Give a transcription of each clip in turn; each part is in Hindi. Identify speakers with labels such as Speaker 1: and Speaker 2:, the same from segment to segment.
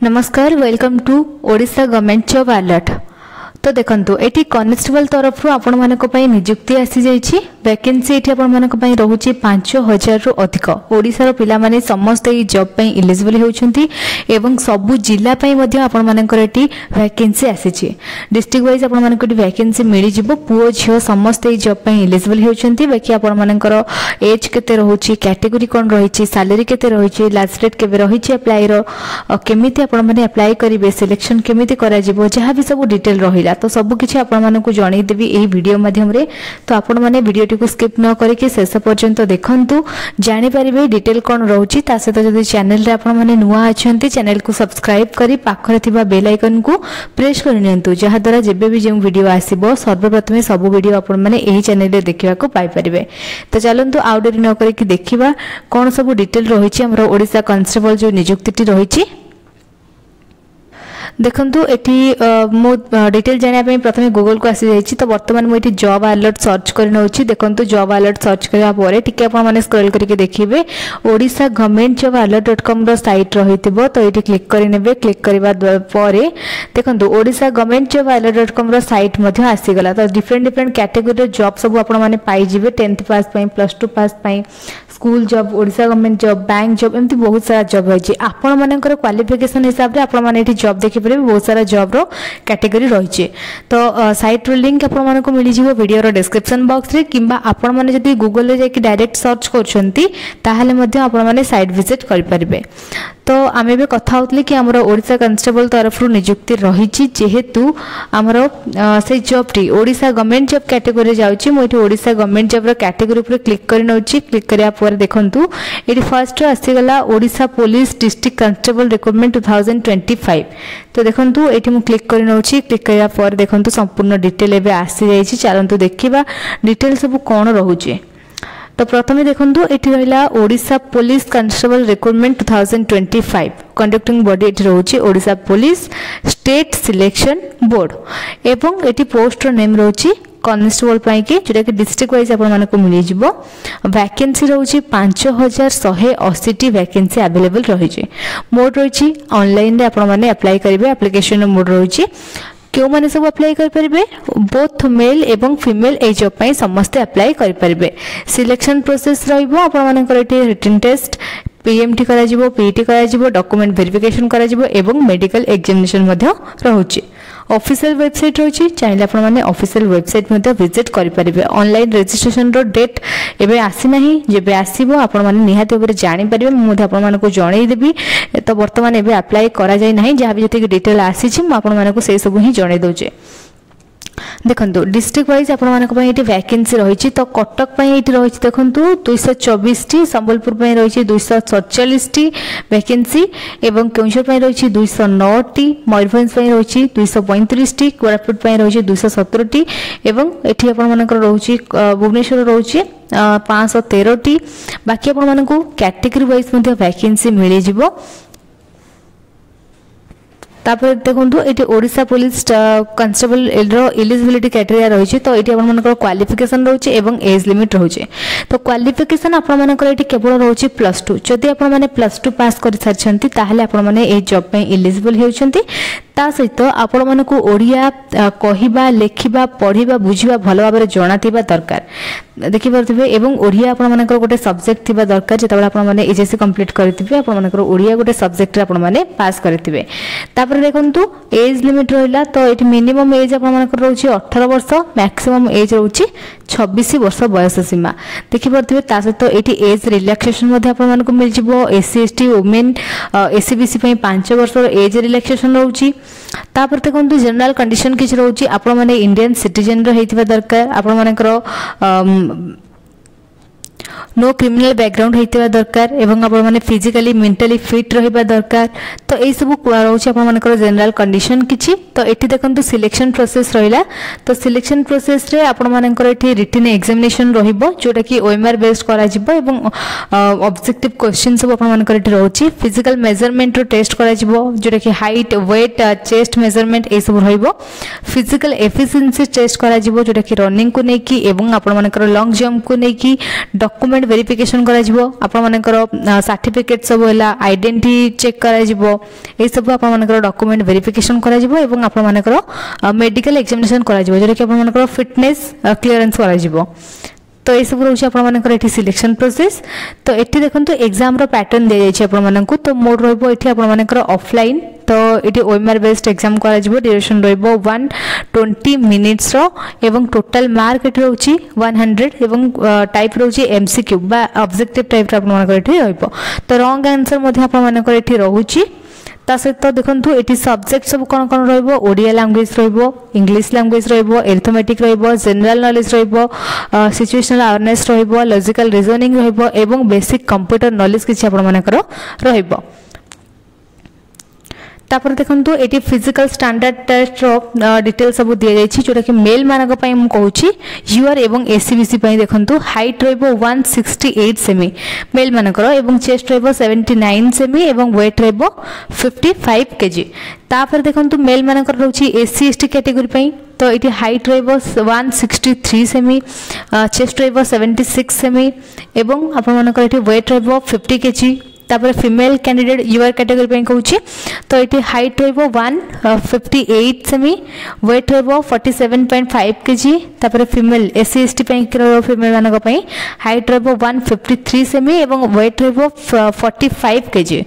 Speaker 1: नमस्कार welcome to Odisha government job alert. तो देखंतु एटी कॉन्स्टेबल तरफ आपण मानक पई नियुक्ति आसी जाईछि। वैकेंसी एटी आपण मानक पई रहुछि 5000 रु अधिक। ओडिसा रो पिला माने समस्त ए जॉब पई एलिजिबल होउछंती एवं सबु जिल्ला पई मध्ये आपण मानकर एटी वैकेंसी आसीछि। डिस्ट्रिक्ट वाइज आपण मानक एटी वैकेंसी मिलि जिवो। पुओ झियो समस्त ए जॉब पई एलिजिबल होउछंती। बाकी आपण मानकर एज केते रहुछि, कैटेगरी कोन रहिछि, सैलरी केते रहिछि, लास्ट डेट केबे रहिछि अप्लाई रो, केमिति आपण माने अप्लाई करिवे, सिलेक्शन केमिति करा जिवो, जहां भी सब डिटेल रहिला तो सब किछि आपण मानकु जणाई देबी एही वीडियो माध्यम रे। तो आपण माने वीडियो टी को स्किप न करके शेष पर्यंत देखंतु, जानि परिबे डिटेल कोन रहउछि। ता सहित जदि चैनल रे आपण माने नुवा अछंती चैनल को सब्सक्राइब करी पाखरे थिबा बेल आइकन को प्रेस कर नियंतु, जहा द्वारा जेबे भी जे वीडियो आसीबो सर्वप्रथमे सब वीडियो आपण माने एही चैनल रे देखिबा को पाई परिबे। तो चलंतु आउ डेरी न करके देखिबा कोन सब डिटेल रहिछि हमरो ओडिसा कांस्टेबल जो नियुक्तिटी रहिछि। देखंतु एटी मो डिटेल जानिया पे प्रथमे गूगल को आसी जाईछि। तो वर्तमान मो एटी जॉब अलर्ट सर्च करि नउछि। देखंतु जॉब अलर्ट सर्च करबा परे टिके आपण माने स्क्रॉल करके देखिबे ओडिसा गवर्नमेंट जॉब अलर्ट.com रो साइट रहितबो। तो एटी क्लिक करि नेबे। क्लिक करबा परे देखंतु ओडिसा गवर्नमेंट जॉब अलर्ट.com रो साइट मध्ये आसी गला। तो डिफरेंट कैटेगरी रो जॉब सब आपण माने पाई जिवे। 10th पास पई, +2 पास पई, school job, Odisha government job, bank job, एमती बहुत सारा जॉब होइछि। आपण मानकर क्वालिफिकेशन हिसाब रे आपण माने एटी जॉब देखि परबे। बहुत सारा जॉब रो कैटेगरी रहिछि। तो साइट रो लिंक आपण मानको मिलि जिवो वीडियो रो डिस्क्रिप्शन बॉक्स रे, किंबा आपण माने जदि गूगल रे जाकि डायरेक्ट सर्च करछंती ताहाले मध्ये आपण माने साइट विजिट करि परिबे। तो आमे बे कथा होतले कि हमरो ओडिसा कांस्टेबल तरफ रु नियुक्ति रहिछि, जेहेतु हमरो से job T Odisha government job category रे जाउछि। मो एठी ओडिसा गवर्नमेंट जॉब रो कैटेगरी ऊपर क्लिक करि नउछि। क्लिक करिया पर देखंतु एठी फर्स्ट आसी गला Odisha police district constable recruitment 2025। तो देखंतु एठी मु क्लिक करि नउछि। क्लिक करिया पर देखंतु संपूर्ण डिटेल एबे आसी जाईछि। चलंतु देखिबा डिटेल सब कोन रहुछि। तो प्रथमे देखंतु एठी रहिला Odisha police constable recruitment 2025 conducting body एठी रहउछि Odisha police state selection board एवं एठी पोस्ट रो नेम रहउछि कांस्टेबल पाई के, जेटा कि डिस्ट्रिक्ट वाइज आपण मानको मिलि जिवो। वैकेंसी रहउछि 5180 टी वैकेंसी अवेलेबल रहिछि। मोड रहिछि ऑनलाइन रे आपण माने अप्लाई करिवे। एप्लीकेशन मोड रहिछि क्यों माने सब अप्लाई कर परिबे, बोथ मेल एवं फीमेल ए जॉब पई समस्त अप्लाई कर परिबे। सिलेक्शन प्रोसेस रहिबो आपण मानकर एटी रिटन टेस्ट, पीएमटी करा जिवो, पीटी करा जिवो, डॉक्यूमेंट वेरिफिकेशन करा जिवो एवं मेडिकल एग्जामिनेशन मध्ये रहउछि। ऑफिशियल वेबसाइट रहिछि, चाहिले आपण माने ऑफिशियल वेबसाइट मध्ये विजिट करि परिबे। ऑनलाइन रजिस्ट्रेशन रो डेट एबे आसी नाही, जेबे आसीबो आपण माने निहाती ऊपर जानि परिबे। मु मध्ये आपण मानको जणै देबी। तो वर्तमान एबे अप्लाई करा जाय नाही, जहा भी जति डिटेल आसी छि मु आपण मानको से सब ही जणै दोचे। देखंतु डिस्ट्रिक्ट वाइज आपण मानक पई एटी वैकेंसी रहिछि। तो कटक पई एटी रहिछि देखंतु 224 टी, संबलपुर पई रहिछि 247 टी वैकेंसी एवं केउंझर पई रहिछि 209 टी, मयूरभंज पई रहिछि 235 टी, कोरापुट पई रहिछि 217 टी एवं एठी आपण मानक रहिछि भुवनेश्वर रहिछि 513 टी। बाकी आपण मानकु कैटेगरी वाइज मध्ये वैकेंसी मिलि जिवो। तापर देखंतु एटी ओडिसा पुलिस कांस्टेबल रो एलिजिबिलिटी क्राइटेरिया रहिछि। तो एटी आपण मानकर क्वालिफिकेशन रहुछि एवं एज लिमिट रहुछि। तो क्वालिफिकेशन आपण मानकर एटी केवल रहुछि +2। जदि आपण माने +2 पास करि सारछंती ताहाले आपण माने ए जॉब पे एलिजिबल हेउछंती। ता सहित आपण मानकु ओडिया कहिबा, लेखिबा, पढिबा, बुझिबा भलो भाबरे जणातिबा दरकार देखि परथिबे एवं ओडिया आपण मानकर गोटे सब्जेक्ट थिबा दरकार। जेतबेला आपण माने एजेसी कंप्लीट करथिबे आपण मानकर ओडिया गोटे सब्जेक्ट रे आपण माने पास करथिबे। तापर देखंतु एज लिमिट रहिला। तो एटी मिनिमम एज आपण मानकर रहउछि 18 वर्ष, मैक्सिमम एज रहउछि 26 वर्ष बयस सीमा देखि परथिबे। ता सहित एटी एज रिलैक्सेशन मध्ये आपण मानकु मिल जिवो। एससी एसटी वुमेन एससीबीसी पई 5 वर्ष एज रिलैक्सेशन रहउछि। तापर देखंतु जनरल कंडीशन किछ रहउछि आपण माने इंडियन सिटीजन रो हेतिबा दरकार। आपण मानकर नो क्रिमिनल बैकग्राउंड हेतिबा दरकार एवं आपण माने फिजिकली मेंटली फिट रहिबा दरकार। तो ए सब रहउछि आपण मानकर जनरल कंडीशन किछि। तो एठी देखंतु सिलेक्शन प्रोसेस रहिला। तो सिलेक्शन प्रोसेस रे आपण मानकर एठी रिटन एग्जामिनेशन रहिबो, जोटा कि ओएमआर बेस्ड करा जिवो एवं ऑब्जेक्टिव क्वेश्चन सब आपण मानकर एठी रहउछि। फिजिकल मेजरमेंट रो टेस्ट करा जिवो, जोटा कि हाइट, वेट, चेस्ट मेजरमेंट ए सब रहिबो। फिजिकल एफिशिएंसी टेस्ट करा जिवो, जोटा कि रनिंग को नेकी एवं आपण मानकर लॉन्ग जंप को नेकी, डॉक्यूमेंट वेरिफिकेशन करा जिवो आपण मानकर सर्टिफिकेट सब हैला आइडेंटिटी चेक करा जिवो ए सब आपण मानकर डॉक्यूमेंट वेरिफिकेशन करा जिवो एवं आपण मानकर मेडिकल एग्जामिनेशन करा जिवो जेटा कि आपण मानकर फिटनेस क्लियरेंस करा जिवो तो ये सब रोचे आपण मानकर एठी सिलेक्शन प्रोसेस तो एठी देखंतु एग्जाम रो पैटर्न दे जायछि आपण मानकु तो मोड रहबो एठी आपण मानकर ऑफलाइन तो ये ओएमआर बेस्ड एग्जाम करा जिवो ड्यूरेशन रहबो 120 मिनिट्स रो एवं टोटल मार्क एठी रहउछि 100 एवं टाइप रहउछि एमसीक्यू बा ऑब्जेक्टिव टाइप रो आपण मानकर एठी रहइबो तो रॉन्ग आंसर मध्ये आपण मानकर एठी रहउछि ता सहित देखंतु एटी सब्जेक्ट सब कोन कोन रहइबो ओडिया लैंग्वेज रहइबो इंग्लिश लैंग्वेज रहइबो अरिथमेटिक रहइबो जनरल नॉलेज रहइबो सिचुएशनल अवेयरनेस रहइबो लॉजिकल रीजनिंग रहइबो एवं बेसिक कंप्यूटर नॉलेज किछि आपण मानकर रहइबो तापर देखंतु एटी फिजिकल स्टैंडर्ड टेस्ट रो डिटेल सब दिया जायछि जोटा कि मेल मानक पई हम कहूछि यूआर एवं एसीबीसी पई देखंतु हाइट रहइबो 168 सेमी मेल मानकर एवं चेस्ट रहइबो 79 सेमी एवं वेट रहइबो 55 केजी तापर देखंतु मेल मानकर रहउछि एससी एसटी कैटेगरी पई तो इटी हाइट रहइबो 163 सेमी चेस्ट रहइबो 76 सेमी एवं आपण मानकर इटी वेट रहइबो 50 केजी तापर फीमेल कैंडिडेट यूआर कैटेगरी पे कहूची तो ये हाइट रहइबो 158 सेमी वेट रहइबो 47.5 केजी तापर फीमेल एससी एसटी पे फीमेल मानक पई हाइट रहइबो 153 सेमी एवं वेट रहइबो 45 केजी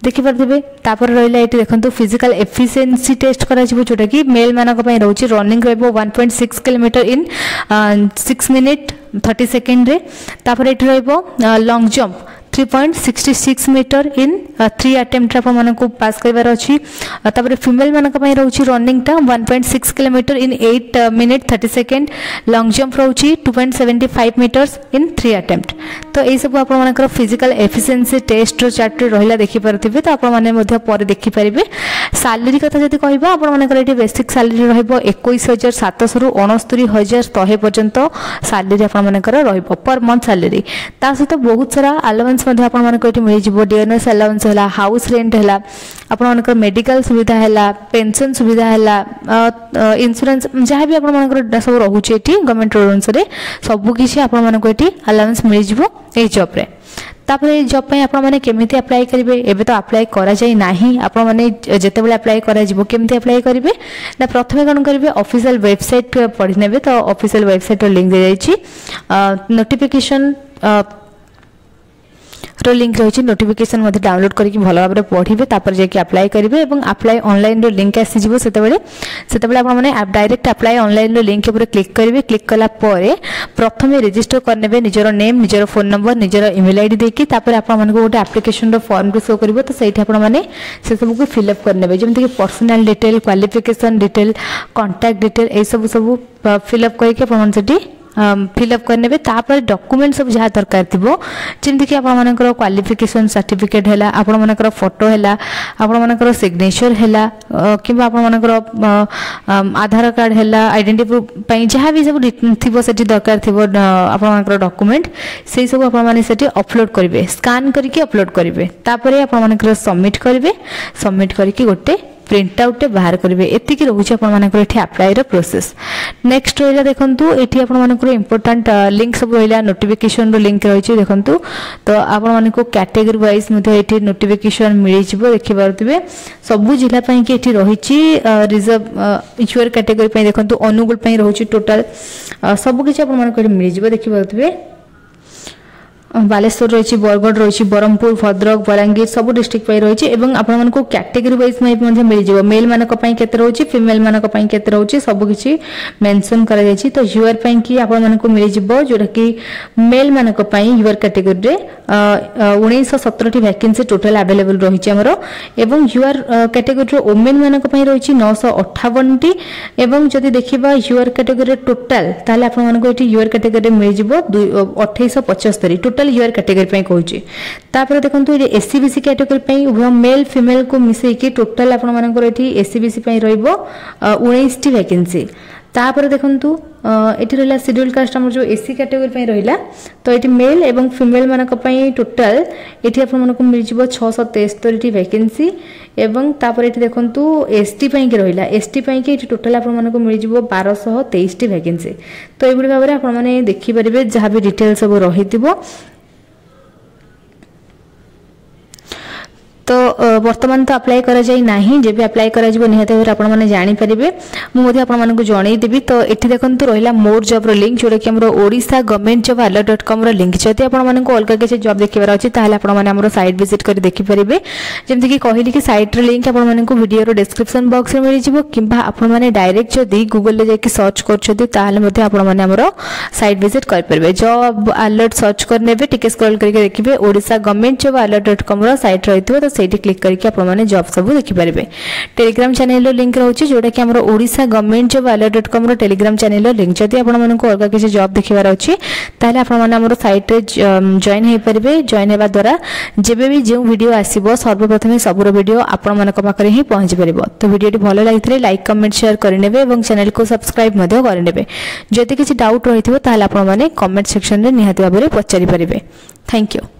Speaker 1: देखि परथिबे तापर रहइला एटी देखंतु फिजिकल एफिशिएंसी टेस्ट करा जिवो जोटा कि मेल मानक पई रहउची रनिंग रहइबो 1.6 किलोमीटर इन 6 मिनिट 30 सेकंड रे तापर एटी रहइबो long jump 3.66 metre in 3 attempt आप मन को पास करबार अछि तापर फीमेल मानक पई रहउची रनिंग टा 1.6 kilometre in 8 minute 30 second long jump रहउची 2.75 मीटर्स इन 3 अटेम्प्ट तो ए सब आप मानकर फिजिकल एफिशिएंसी टेस्ट रो चार्ट रहला देखि परथिबे तो आप माने मध्ये पर देखि परिबे सैलरी कथा जति कहबा आप मानकर एटी बेसिक सैलरी रहइबो 21700 रु 69100 पर्यंत सैलरी आप मानकर रहइबो पर मंथ सैलरी ता सहित बहुत सारा अलाउंस मध्ये आपण मानक एटी मिल जिवो डीएनएस अलाउंस हला हाउस रेंट हला आपण मानक मेडिकल सुविधा हला पेंशन सुविधा हला इंश्योरेंस जहां भी आपण मानक सब रहउची एटी गवर्नमेंट रूल्स रे सब किछि आपण मानक एटी अलाउंस मिल जिवो ए जॉब रे तापर ए जॉब पय आपण माने केमिति अप्लाई करिवे एबे तो अप्लाई करा जाय नाही आपण माने जते बेले अप्लाई करा जिवो केमिति अप्लाई करिवे ना प्रथमे कोन करिवे ऑफिशियल वेबसाइट पढि नेबे तो ऑफिशियल वेबसाइट रो लिंक दे जायछि नोटिफिकेशन रो लिंक रही नोटिफिकेशन मध्ये डाउनलोड करके भल भाव पढ़े तापर जाके अप्लाई करेंगे और अप्लाई ऑनलाइन रो लिंक आसीजिवो सेतेबेले आपण माने डायरेक्ट अप्लाई ऑनलाइन रो लिंक ऊपर क्लिक करेंगे क्लिक कला परे प्रथमे रजिस्टर करनेबे निजर नेम निजर फोन नंबर निजर ईमेल आईडी देकी तापर आपण माने गोटे एप्लिकेशन रो फॉर्म रो शो करबो तो सेठी आपण माने से सब को फिल अप करनेबे जेमति कि personal detail qualification detail contact detail ए सब फिल अप करके आपण सेठी फिलअप करने तापर डॉक्यूमेंट सब जहाँ दरकार थिबो जेमति कि आपण मानकर क्वालिफिकेशन सर्टिफिकेट हैला आपण मानकर फोटो हैला आपण मानकर सिग्नेचर हैला किबा आपण मानकर आधार कार्ड हैला आइडेंटिटी पई जहाँ भी सब थिबो सेठी दरकार थिबो आपण मानकर डॉक्यूमेंट से सब आपण माने सेठी अपलोड करिवे स्कैन करके अपलोड करिवे तापर आपण मानकर सबमिट करिवे सबमिट करके गोटे प्रिंट आउट बाहर करेंगे एतिक रोचे आपंकर अप्लाई प्रोसेस नेक्स्ट रहा देखो ये आपर इंपोर्टाट लिंक सब रहा नोटिफिकेशन लिंक रही देखो तो आपण कैटेगरी वाइज ये नोटिफिकेशन मिल जाव देखिपे सबू जिलापाई कि रही रिजर्व यूआर कैटेगरी देखो अनुगुल रही टोटाल सबकि आपको मिल जाव देखिपे बालेश्वर रही बरगढ़ रही ब्रह्मपुर भद्रक बलांगीर सब डिस्ट्रिक्ट रही आपको कैटेगरी वाइज मिल जाव मेल मानक केते रही फीमेल मानक केते रही सबकि मेंशन करा जायछि तो यूआर कि आपको मिल जाव जोटा कि मेल मानक यूआर कैटेगरी रे 1917 वैकेंसी टोटल अवेलेबल रही आमर एवं यूआर कैटेगरी वोमेन मानक रही 958 टी एवं जदि देखिबा यूआर कैटेगरी टोटल ताले आपको ये यूआर कैटेगरी मिल जाव 2875 टोटल यूआर कैटेगरी पे कहूची तापर देखंतु ये एससीबीसी कैटेगरी पे उभय मेल फीमेल को मिसई की टोटल आपण मानकर एठी एससीबीसी पे रहइबो 19 टी वैकेंसी तापर देखंतु एठी रहला शेड्यूल कास्ट हमर जो एससी कैटेगरी पे रहला तो एठी मेल एवं फीमेल मानक पई टोटल एठी आपन मानको मिल जिवो 673 टी वैकेंसी एवं तापर एठी देखंतु एसटी पई के रहला एसटी पई के एठी टोटल आपन मानको मिल जिवो 1223 टी वैकेंसी तो एबुडी भाबरे आपन माने देखि परिबे जहा भी डिटेल सब रहितिबो तो वर्तमान तो अप्लाई करा जाई नाही जे भी अप्लाई करा जिवो निहत भाबरे आपण माने जानि परिबे मु मध्ये आपण मानकु जणै देबी तो एठी देखंतु रहिला मोर जॉब रो लिंक जोडे कि हमरो ओडिसा गवर्नमेंट जॉब alert.com रो लिंक जति आपण मानकु अलगा के जॉब देखिबार अछि ताहाले आपण माने हमरो साइट विजिट करि देखि परिबे जेमति कि कहिली कि साइट रो लिंक आपण मानकु वीडियो रो डिस्क्रिप्शन बॉक्स रे मिलि जिवो किबा आपण माने डायरेक्ट जदी गूगल ले जाके सर्च करछथि ताहाले मध्ये आपण माने हमरो साइट विजिट कर परिबे जॉब अलर्ट सर्च करनेबे टिके स्क्रॉल करके देखिबे ओडिसा गवर्नमेंट जॉब alert.com रो साइट रहितबो तो सेठी क्लिक करके आपण माने जॉब सब देखि परिबे टेलीग्राम चैनल रो लिंक रहउची जोडा कि हमरो ओडिसा गवर्नमेंट जॉब alert.com रो टेलीग्राम चैनल रो लिंक जदी आपण मानकु अलगा किसी जॉब देखिबार अछि ताले आपण माने हमरो साइट रे जॉइन हे परिबे जॉइन हेबा द्वारा जेबे भी जे वीडियो आसीबो सर्वप्रथम सबरो वीडियो आपण मानक पाखरे ही पहुंच परिबो तो वीडियोटी भलो लागितले लाइक कमेंट शेयर करिनेबे एवं चैनल को सब्सक्राइब मध्ये करिनेबे जति किछि डाउट रहिथिबो ताले आपण माने कमेंट सेक्शन रे निहाती भाबरे पचारि परिबे थैंक यू।